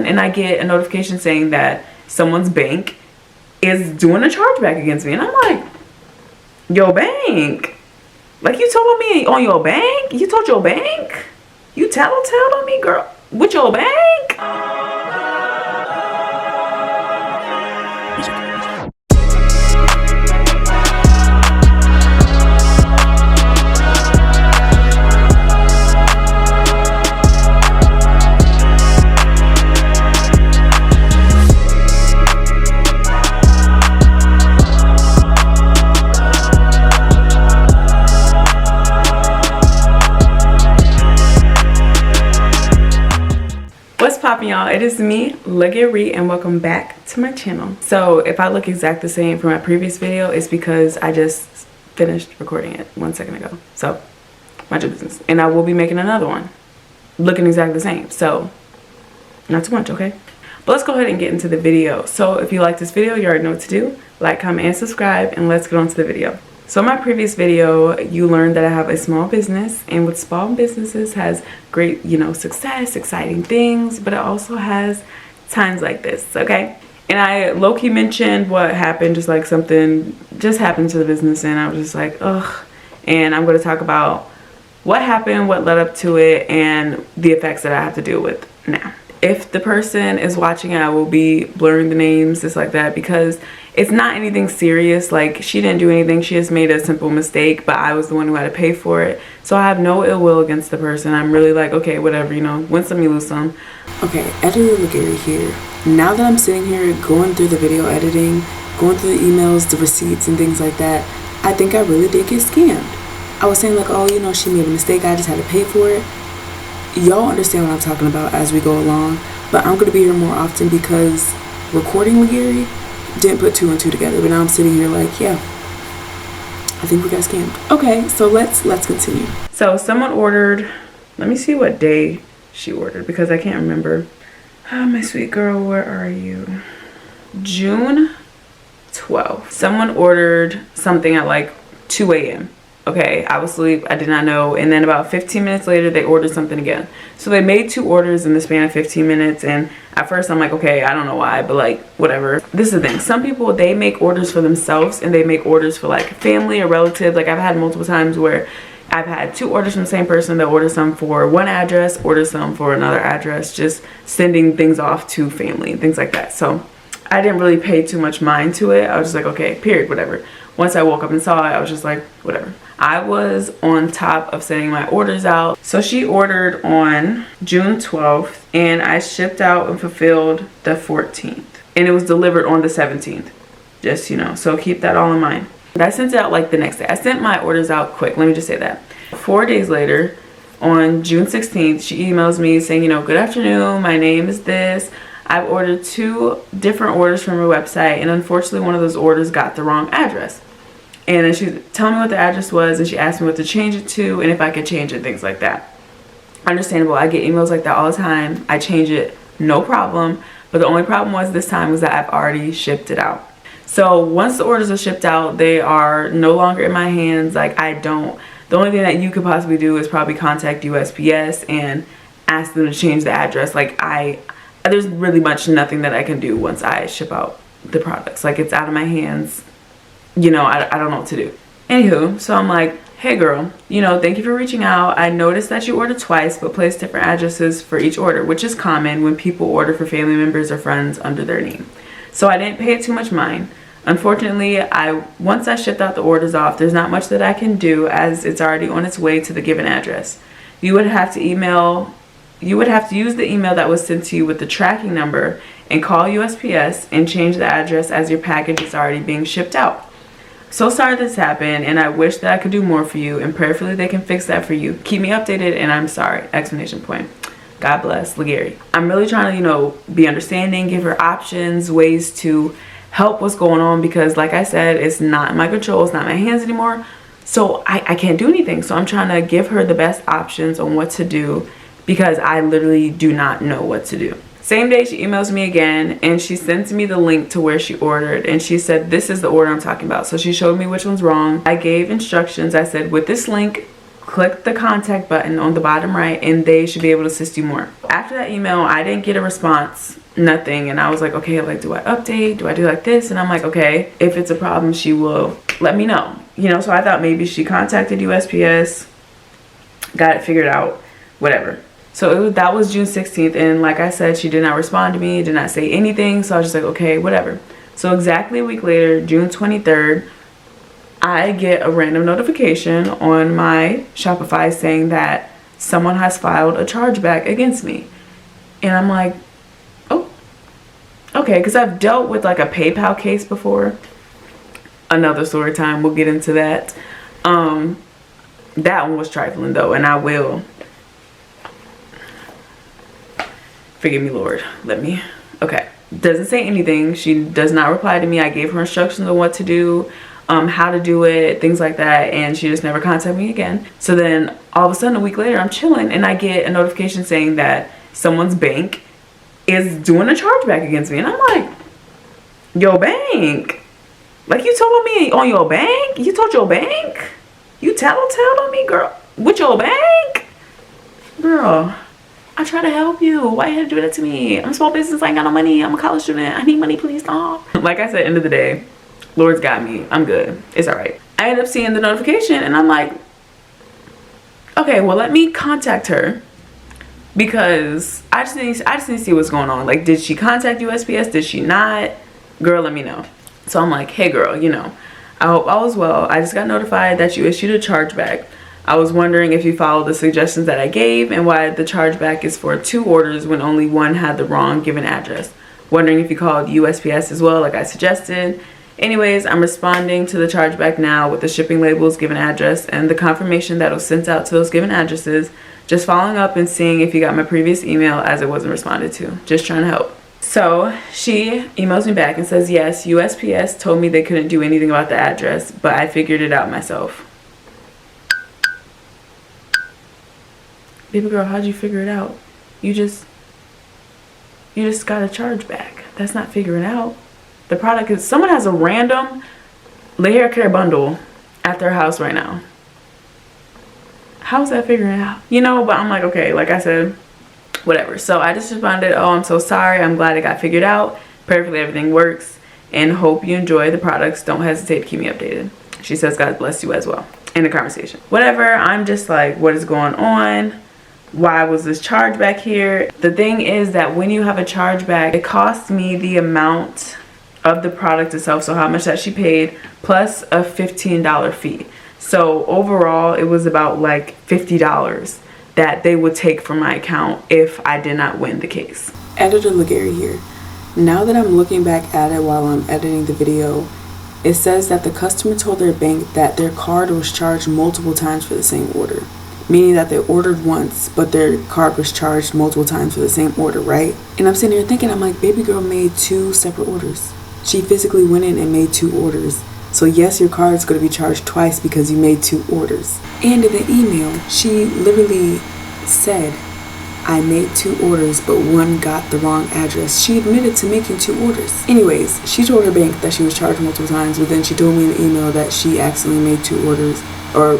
and I get a notification saying that someone's bank is doing a chargeback against me. And I'm like, your bank? Like, you told me on your bank? You told your bank? You tattletale on me, girl? With your bank? Y'all, it is me, Legary, and welcome back to my channel. So if I look exact the same from my previous video, it's because I just finished recording it 1 second ago. So mind your business, and I will be making another one looking exactly the same, so not too much, okay? But let's go ahead and get into the video. So if you like this video, you already know what to do. Like, comment, and subscribe, and let's get on to the video. So in my previous video, you learned that I have a small business, and with small businesses has great, success, exciting things, but it also has times like this, okay? And I low-key mentioned what happened, just like something just happened to the business, and I was just like, ugh. And I'm going to talk about what happened, what led up to it, and the effects that I have to deal with now. If the person is watching, I will be blurring the names, just like that, because it's not anything serious. Like, she didn't do anything. She just made a simple mistake, but I was the one who had to pay for it. So I have no ill will against the person. I'm really like, okay, whatever, win some, you lose some. Okay, Editor Legary here. Now that I'm sitting here going through the video editing, going through the emails, the receipts, and things like that, I think I really did get scammed. I was saying like, oh, she made a mistake. I just had to pay for it. Y'all understand what I'm talking about as we go along, but I'm going to be here more often because recording Legary didn't put 2 and 2 together, but now I'm sitting here like, yeah, I think we got scammed. Okay, so let's continue. So someone ordered, let me see what day she ordered because I can't remember. Oh, my sweet girl, where are you? June 12th. Someone ordered something at like 2 a.m. Okay, I was asleep, I did not know, and then about 15 minutes later, they ordered something again. So they made 2 orders in the span of 15 minutes, and at first I'm like, okay, I don't know why, but like, whatever. This is the thing, some people, they make orders for themselves, and they make orders for like family or relatives. Like, I've had multiple times where I've had 2 orders from the same person that ordered some for one address, ordered some for another address, just sending things off to family, and things like that. So I didn't really pay too much mind to it. I was just like, okay, period, whatever. Once I woke up and saw it, I was just like, whatever. I was on top of sending my orders out. So she ordered on June 12th and I shipped out and fulfilled the 14th. And it was delivered on the 17th. Just, so keep that all in mind. I sent it out like the next day. I sent my orders out quick. Let me just say that. 4 days later, on June 16th, she emails me saying, good afternoon. My name is this. I've ordered 2 different orders from her website. And unfortunately, one of those orders got the wrong address. And then she told me what the address was, and she asked me what to change it to and if I could change it, things like that. Understandable. I get emails like that all the time. I change it, no problem. But the only problem was this time was that I've already shipped it out. So once the orders are shipped out, they are no longer in my hands. Like, the only thing that you could possibly do is probably contact USPS and ask them to change the address. Like, there's really much nothing that I can do once I ship out the products. Like, it's out of my hands. I don't know what to do. Anywho, so I'm like, hey girl, thank you for reaching out. I noticed that you ordered twice, but placed different addresses for each order, which is common when people order for family members or friends under their name. So I didn't pay it too much mind. Unfortunately, once I shipped out the orders off, there's not much that I can do as it's already on its way to the given address. You would have to use the email that was sent to you with the tracking number and call USPS and change the address as your package is already being shipped out. So sorry this happened, and I wish that I could do more for you, and prayerfully they can fix that for you. Keep me updated, and I'm sorry. ! God bless, Legary. I'm really trying to, be understanding, give her options, ways to help what's going on, because like I said, it's not in my control, it's not in my hands anymore. So I can't do anything. So I'm trying to give her the best options on what to do, because I literally do not know what to do. Same day, she emails me again, and she sends me the link to where she ordered, and she said, this is the order I'm talking about. So she showed me which one's wrong. I gave instructions. I said, with this link, click the contact button on the bottom right and they should be able to assist you more. After that email, I didn't get a response, nothing. And I was like, okay, like, do I update? Do I do like this? And I'm like, okay, if it's a problem, she will let me know. You know, so I thought maybe she contacted USPS, got it figured out, whatever. So that was June 16th. And like I said, she did not respond to me, did not say anything. So I was just like, okay, whatever. So exactly a week later, June 23rd, I get a random notification on my Shopify saying that someone has filed a chargeback against me. And I'm like, oh, okay, because I've dealt with like a PayPal case before. Another story time, we'll get into that. That one was trifling though, and I will. Forgive me, Lord. Let me. Okay. Doesn't say anything. She does not reply to me. I gave her instructions on what to do, how to do it, things like that, and she just never contacted me again. So then all of a sudden a week later I'm chilling and I get a notification saying that someone's bank is doing a chargeback against me. And I'm like, your bank? Like, you told me on your bank? You told your bank? You tattletale on me, girl? With your bank? Girl, I try to help you. Why you had to do that to me? I'm a small business. I ain't got no money. I'm a college student. I need money. Please stop. Like I said, end of the day, Lord's got me. I'm good. It's all right. I end up seeing the notification and I'm like, okay, well, let me contact her because I just need to see what's going on. Like, did she contact USPS? Did she not? Girl, let me know. So I'm like, hey girl, you know, I hope all is well. I just got notified that you issued a chargeback. I was wondering if you followed the suggestions that I gave and why the chargeback is for 2 orders when only one had the wrong given address. Wondering if you called USPS as well like I suggested. Anyways, I'm responding to the chargeback now with the shipping labels, given address, and the confirmation that was sent out to those given addresses. Just following up and seeing if you got my previous email as it wasn't responded to. Just trying to help. So she emails me back and says, yes, USPS told me they couldn't do anything about the address, but I figured it out myself. Baby girl, how'd you figure it out? You just got a chargeback. That's not figuring out. The product is, someone has a random Le Hair Care bundle at their house right now. How's that figuring out? You know, but I'm like, okay, like I said, whatever. So I just responded, oh, I'm so sorry. I'm glad it got figured out. Perfectly, everything works. And hope you enjoy the products. Don't hesitate to keep me updated. She says, God bless you as well. In the conversation. Whatever. I'm just like, what is going on? Why was this chargeback here? The thing is that when you have a chargeback, it costs me the amount of the product itself. So how much that she paid plus a $15 fee. So overall, it was about like $50 that they would take from my account if I did not win the case. Editor Legary here. Now that I'm looking back at it while I'm editing the video, it says that the customer told their bank that their card was charged multiple times for the same order. Meaning that they ordered once, but their card was charged multiple times for the same order, right? And I'm sitting here thinking, I'm like, baby girl made 2 separate orders. She physically went in and made 2 orders. So yes, your card is going to be charged twice because you made 2 orders. And in the email, she literally said, I made 2 orders, but one got the wrong address. She admitted to making 2 orders. Anyways, she told her bank that she was charged multiple times, but then she told me in the email that she accidentally made 2 orders, or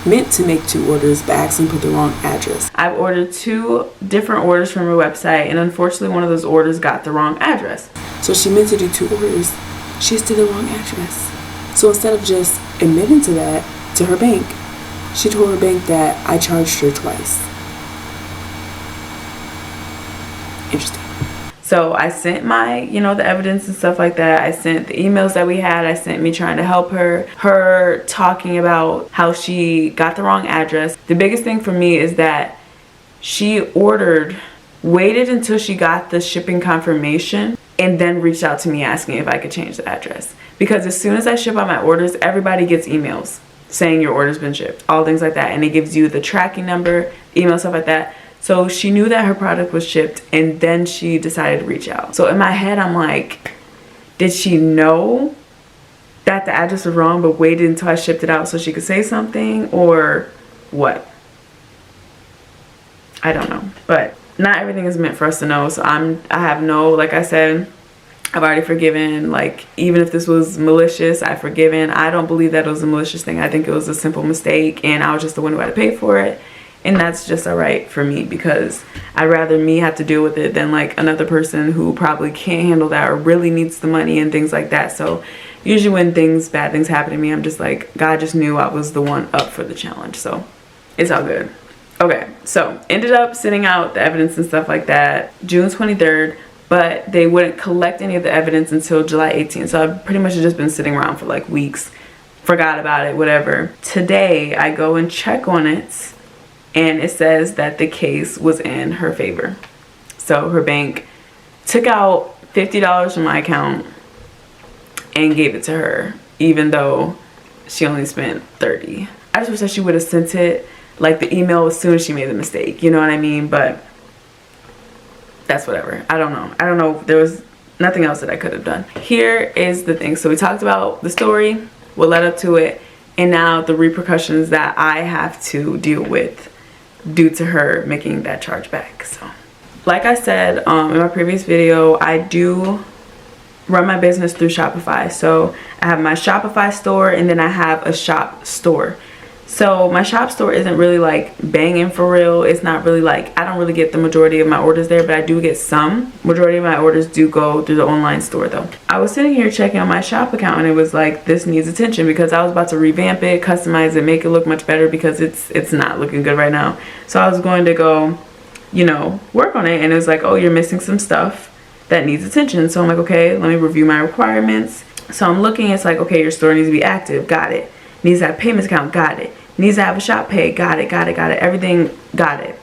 meant to make 2 orders, but accidentally put the wrong address. I've ordered 2 different orders from her website, and unfortunately one of those orders got the wrong address. So she meant to do 2 orders. She just did the wrong address. So instead of just admitting to that to her bank, she told her bank that I charged her twice. Interesting. So I sent my, the evidence and stuff like that. I sent the emails that we had. I sent me trying to help her talking about how she got the wrong address. The biggest thing for me is that she waited until she got the shipping confirmation and then reached out to me asking if I could change the address. Because as soon as I ship out my orders, everybody gets emails saying your order's been shipped, all things like that. And it gives you the tracking number, email, stuff like that. So she knew that her product was shipped and then she decided to reach out. So in my head, I'm like, did she know that the address was wrong but waited until I shipped it out so she could say something, or what? I don't know. But not everything is meant for us to know. So I have no, like I said, I've already forgiven. Like, even if this was malicious, I've forgiven. I don't believe that it was a malicious thing. I think it was a simple mistake, and I was just the one who had to pay for it. And that's just all right for me, because I'd rather me have to deal with it than like another person who probably can't handle that or really needs the money and things like that. So usually when bad things happen to me, I'm just like, God just knew I was the one up for the challenge. So it's all good. Okay, so ended up sending out the evidence and stuff like that June 23rd, but they wouldn't collect any of the evidence until July 18th. So I've pretty much just been sitting around for like weeks, forgot about it, whatever. Today I go and check on it, and it says that the case was in her favor. So her bank took out $50 from my account and gave it to her, even though she only spent $30. I just wish that she would have sent it, like, the email as soon as she made the mistake. You know what I mean? But that's whatever. I don't know. There was nothing else that I could have done. Here is the thing. So we talked about the story, what led up to it, and now the repercussions that I have to deal with due to her making that charge back. So like I said in my previous video, I do run my business through Shopify. So I have my Shopify store, and then I have a shop store. So my shop store isn't really like banging for real. It's not really like, I don't really get the majority of my orders there, but I do get some. Majority of my orders do go through the online store though. I was sitting here checking on my shop account, and it was like, this needs attention, because I was about to revamp it, customize it, make it look much better, because it's not looking good right now. So I was going to go, you know, work on it, and it was like, oh, you're missing some stuff that needs attention. So I'm like, okay, let me review my requirements. So I'm looking, it's like, okay, your store needs to be active, got it. Needs to have payments account, got it. Needs to have a shop pay, got it. Everything, got it.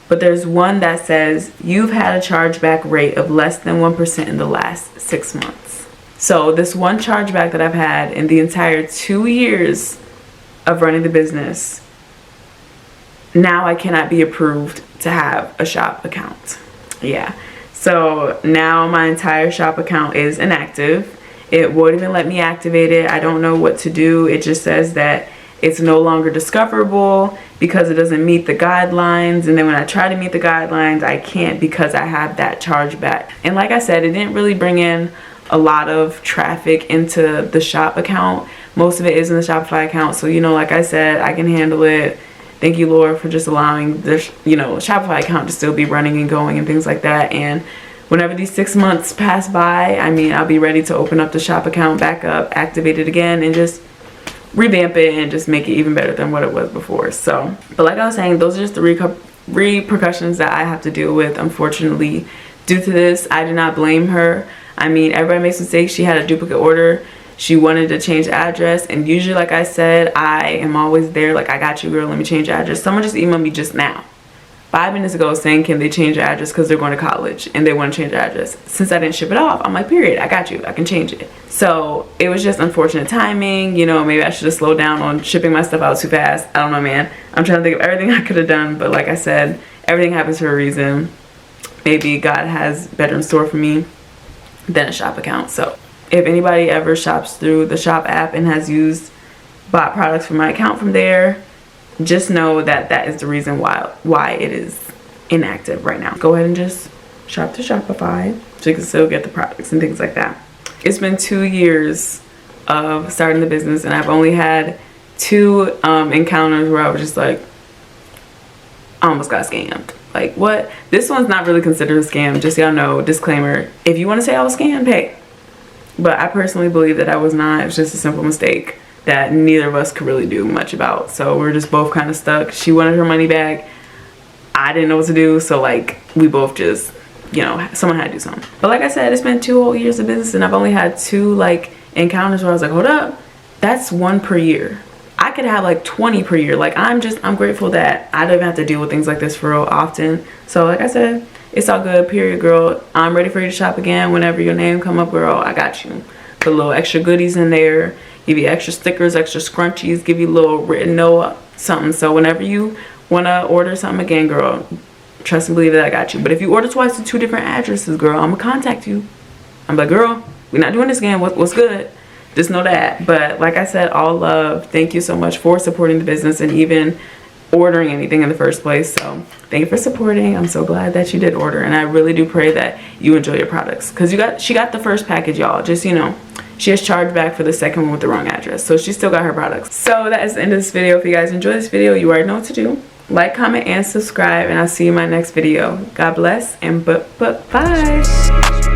But there's one that says you've had a chargeback rate of less than 1% in the last 6 months. So this one chargeback that I've had in the entire 2 years of running the business, now I cannot be approved to have a shop account. Yeah. So now my entire shop account is inactive. It won't even let me activate it. I don't know what to do. It just says that it's no longer discoverable because it doesn't meet the guidelines. And then when I try to meet the guidelines, I can't, because I have that chargeback. And like I said, it didn't really bring in a lot of traffic into the shop account. Most of it is in the Shopify account. So, you know, like I said, I can handle it. Thank you, Lord, for just allowing the, you know, Shopify account to still be running and going and things like that. And whenever these 6 months pass by, I mean, I'll be ready to open up the shop account back up, activate it again, and just revamp it and just make it even better than what it was before. So, but like I was saying, those are just the repercussions that I have to deal with, unfortunately, due to this. I do not blame her. I mean, everybody makes mistakes. She had a duplicate order. She wanted to change the address, and usually, like I said, I am always there. Like, I got you, girl, let me change the address. Someone just emailed me just now, 5 minutes ago, saying, can they change the address because they're going to college and they want to change the address. Since I didn't ship it off, I'm like, period, I got you, I can change it. So it was just unfortunate timing. You know, maybe I should have slowed down on shipping my stuff out too fast. I don't know, man. I'm trying to think of everything I could have done, but like I said, everything happens for a reason. Maybe God has better in store for me than a shop account. So if anybody ever shops through the shop app and has bought products from my account from there, just know that that is the reason why it is inactive right now. Go ahead and just shop through Shopify so you can still get the products and things like that. It's been 2 years of starting the business, and I've only had 2 encounters where I was just like, I almost got scammed. Like, what? This one's not really considered a scam, just so y'all know, disclaimer. If you want to say I was scammed, hey. But I personally believe that I was not. It was just a simple mistake that neither of us could really do much about. So we're just both kind of stuck. She wanted her money back. I didn't know what to do. So like, we both just, you know, someone had to do something. But like I said, it's been 2 whole years of business, and I've only had 2 like encounters where I was like, hold up, that's 1 per year. I could have like 20 per year. Like, I'm grateful that I don't even have to deal with things like this for real often. So like I said, it's all good, period, girl. I'm ready for you to shop again whenever your name come up, girl. I got you. Put a little extra goodies in there, give you extra stickers, extra scrunchies, give you a little written note, something. So whenever you want to order something again, girl, trust and believe that I got you. But if you order twice to 2 different addresses, girl, I'm gonna contact you. I'm like, girl, we're not doing this again. What's good? Just know that. But like I said, all love. Thank you so much for supporting the business, and even ordering anything in the first place. So thank you for supporting. I'm so glad that you did order, and I really do pray that you enjoy your products, because she got the first package, y'all. Just, you know, she has charged back for the second one with the wrong address, so she still got her products. So that is the end of this video. If you guys enjoyed this video, you already know what to do. Like, comment, and subscribe, and I'll see you in my next video. God bless, and bye.